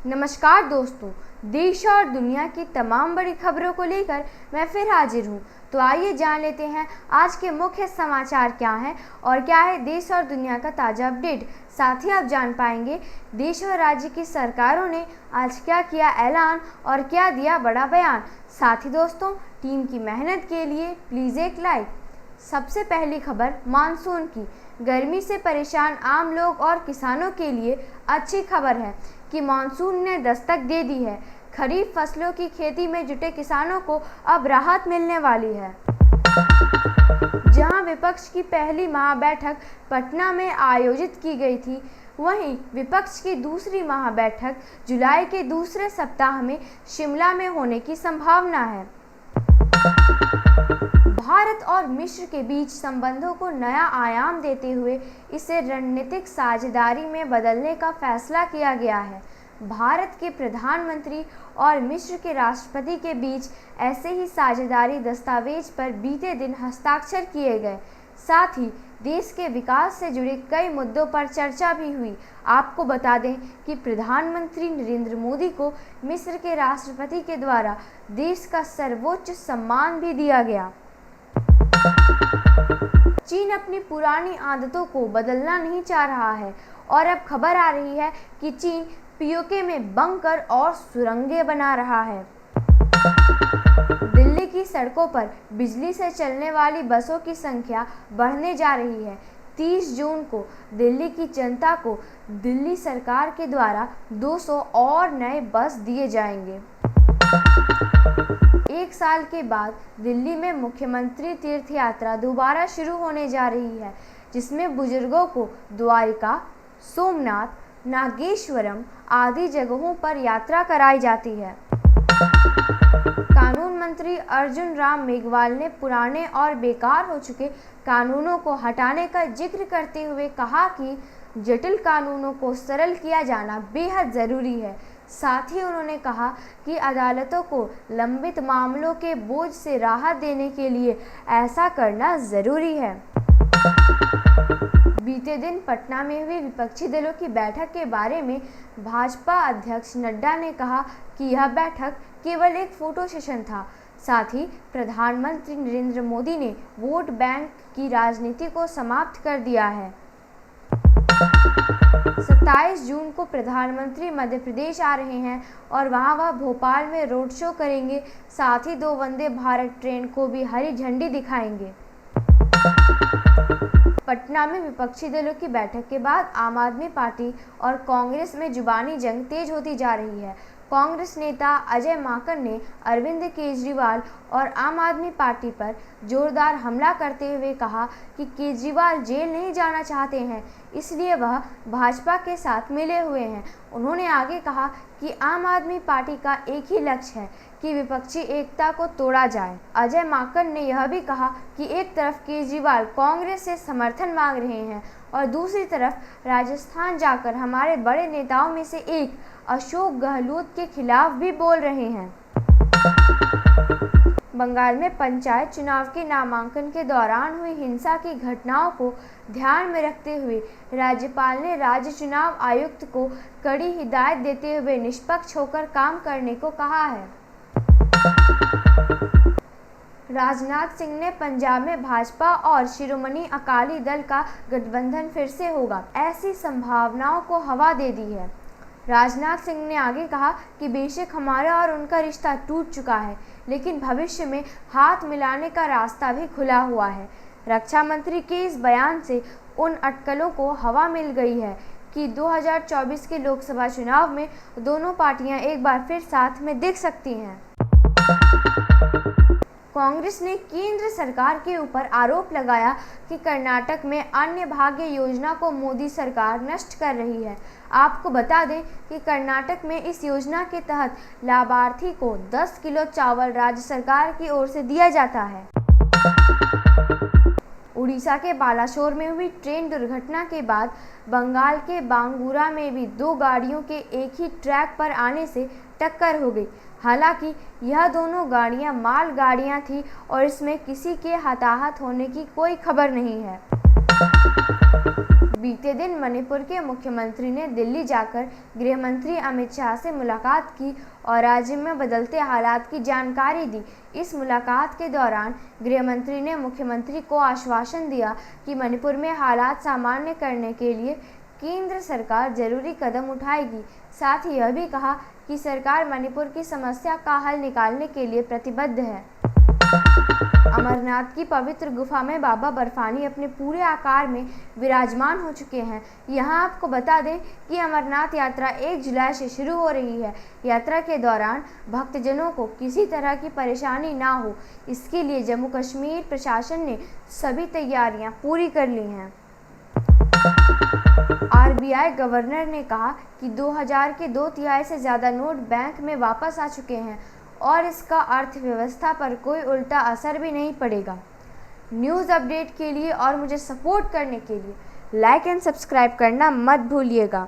नमस्कार दोस्तों, देश और दुनिया की तमाम बड़ी खबरों को लेकर मैं फिर हाजिर हूँ। तो आइए जान लेते हैं आज के मुख्य समाचार क्या हैं और क्या है देश और दुनिया का ताज़ा अपडेट। साथ ही आप जान पाएंगे देश और राज्य की सरकारों ने आज क्या किया ऐलान और क्या दिया बड़ा बयान। साथ ही दोस्तों, टीम की मेहनत के लिए प्लीज़ एक लाइक। सबसे पहली खबर मानसून की। गर्मी से परेशान आम लोग और किसानों के लिए अच्छी खबर है कि मानसून ने दस्तक दे दी है। खरीफ फसलों की खेती में जुटे किसानों को अब राहत मिलने वाली है। जहां विपक्ष की पहली महाबैठक पटना में आयोजित की गई थी, वहीं विपक्ष की दूसरी महाबैठक जुलाई के दूसरे सप्ताह में शिमला में होने की संभावना है। भारत और मिस्र के बीच संबंधों को नया आयाम देते हुए इसे रणनीतिक साझेदारी में बदलने का फैसला किया गया है। भारत के प्रधानमंत्री और मिस्र के राष्ट्रपति के बीच ऐसे ही साझेदारी दस्तावेज पर बीते दिन हस्ताक्षर किए गए। साथ ही देश के विकास से जुड़े कई मुद्दों पर चर्चा भी हुई। आपको बता दें कि प्रधानमंत्री नरेंद्र मोदी को मिस्र के राष्ट्रपति के द्वारा देश का सर्वोच्च सम्मान भी दिया गया। चीन अपनी पुरानी आदतों को बदलना नहीं चाह रहा है और अब खबर आ रही है कि चीन पीओके में बंकर और सुरंगें बना रहा है। दिल्ली की सड़कों पर बिजली से चलने वाली बसों की संख्या बढ़ने जा रही है। 30 जून को दिल्ली की जनता को दिल्ली सरकार के द्वारा 200 और नए बस दिए जाएंगे। एक साल के बाद दिल्ली में मुख्यमंत्री तीर्थ यात्रा दोबारा शुरू होने जा रही है, जिसमें बुजुर्गों को द्वारिका, सोमनाथ, नागेश्वरम आदि जगहों पर यात्रा कराई जाती है। कानून मंत्री अर्जुन राम मेघवाल ने पुराने और बेकार हो चुके कानूनों को हटाने का जिक्र करते हुए कहा कि जटिल कानूनों को सरल किया जाना बेहद ज़रूरी है। साथ ही उन्होंने कहा कि अदालतों को लंबित मामलों के बोझ से राहत देने के लिए ऐसा करना ज़रूरी है। बीते दिन पटना में हुई विपक्षी दलों की बैठक के बारे में भाजपा अध्यक्ष नड्डा ने कहा कि यह बैठक केवल एक फोटो सेशन था। साथ ही प्रधानमंत्री नरेंद्र मोदी ने वोट बैंक की राजनीति को समाप्त कर दिया है। 27 जून को प्रधानमंत्री मध्य प्रदेश आ रहे हैं और वह भोपाल में रोड शो करेंगे। साथ ही 2 वंदे भारत ट्रेन को भी हरी झंडी दिखाएंगे। पटना में विपक्षी दलों की बैठक के बाद आम आदमी पार्टी और कांग्रेस में जुबानी जंग तेज होती जा रही है। कांग्रेस नेता अजय माकन ने अरविंद केजरीवाल और आम आदमी पार्टी पर जोरदार हमला करते हुए कहा कि केजरीवाल जेल नहीं जाना चाहते हैं, इसलिए वह भाजपा के साथ मिले हुए हैं। उन्होंने आगे कहा कि आम आदमी पार्टी का एक ही लक्ष्य है कि विपक्षी एकता को तोड़ा जाए। अजय माकन ने यह भी कहा कि एक तरफ केजरीवाल कांग्रेस से समर्थन मांग रहे हैं और दूसरी तरफ राजस्थान जाकर हमारे बड़े नेताओं में से एक अशोक गहलोत के खिलाफ भी बोल रहे हैं। बंगाल में पंचायत चुनाव के नामांकन के दौरान हुई हिंसा की घटनाओं को ध्यान में रखते हुए राज्यपाल ने राज्य चुनाव आयुक्त को कड़ी हिदायत देते हुए निष्पक्ष होकर काम करने को कहा है। राजनाथ सिंह ने पंजाब में भाजपा और शिरोमणि अकाली दल का गठबंधन फिर से होगा, ऐसी संभावनाओं को हवा दे दी है। राजनाथ सिंह ने आगे कहा कि बेशक हमारा और उनका रिश्ता टूट चुका है, लेकिन भविष्य में हाथ मिलाने का रास्ता भी खुला हुआ है। रक्षा मंत्री के इस बयान से उन अटकलों को हवा मिल गई है कि 2024 के लोकसभा चुनाव में दोनों पार्टियां एक बार फिर साथ में दिख सकती हैं। कांग्रेस ने केंद्र सरकार के ऊपर आरोप लगाया कि कर्नाटक में अन्न भाग्य योजना को मोदी सरकार नष्ट कर रही है। आपको बता दें कि कर्नाटक में इस योजना के तहत लाभार्थी को 10 किलो चावल राज्य सरकार की ओर से दिया जाता है। उड़ीसा के बालासोर में हुई ट्रेन दुर्घटना के बाद बंगाल के बांगुरा में भी 2 गाड़ियों के एक ही ट्रैक पर आने से टक्कर हो गई। हालांकि यह दोनों गाड़ियां माल गाड़ियां थीं और इसमें किसी के हताहत होने की कोई खबर नहीं है। बीते दिन मणिपुर के मुख्यमंत्री ने दिल्ली जाकर गृह मंत्री अमित शाह से मुलाकात की और राज्य में बदलते हालात की जानकारी दी। इस मुलाकात के दौरान गृह मंत्री ने मुख्यमंत्री को आश्वासन दिया कि मणिपुर में हालात सामान्य करने के लिए केंद्र सरकार जरूरी कदम उठाएगी। साथ ही यह भी कहा कि सरकार मणिपुर की समस्या का हल निकालने के लिए प्रतिबद्ध है। अमरनाथ की पवित्र गुफा में बाबा बर्फानी अपने पूरे आकार में विराजमान हो चुके हैं। यहाँ आपको बता दें कि अमरनाथ यात्रा 1 जुलाई से शुरू हो रही है। यात्रा के दौरान भक्तजनों को किसी तरह की परेशानी ना हो, इसके लिए जम्मू कश्मीर प्रशासन ने सभी तैयारियां पूरी कर ली हैं। आरबीआई गवर्नर ने कहा कि 2000 के 2/3 से ज़्यादा नोट बैंक में वापस आ चुके हैं और इसका अर्थव्यवस्था पर कोई उल्टा असर भी नहीं पड़ेगा। न्यूज़ अपडेट के लिए और मुझे सपोर्ट करने के लिए लाइक एंड सब्सक्राइब करना मत भूलिएगा।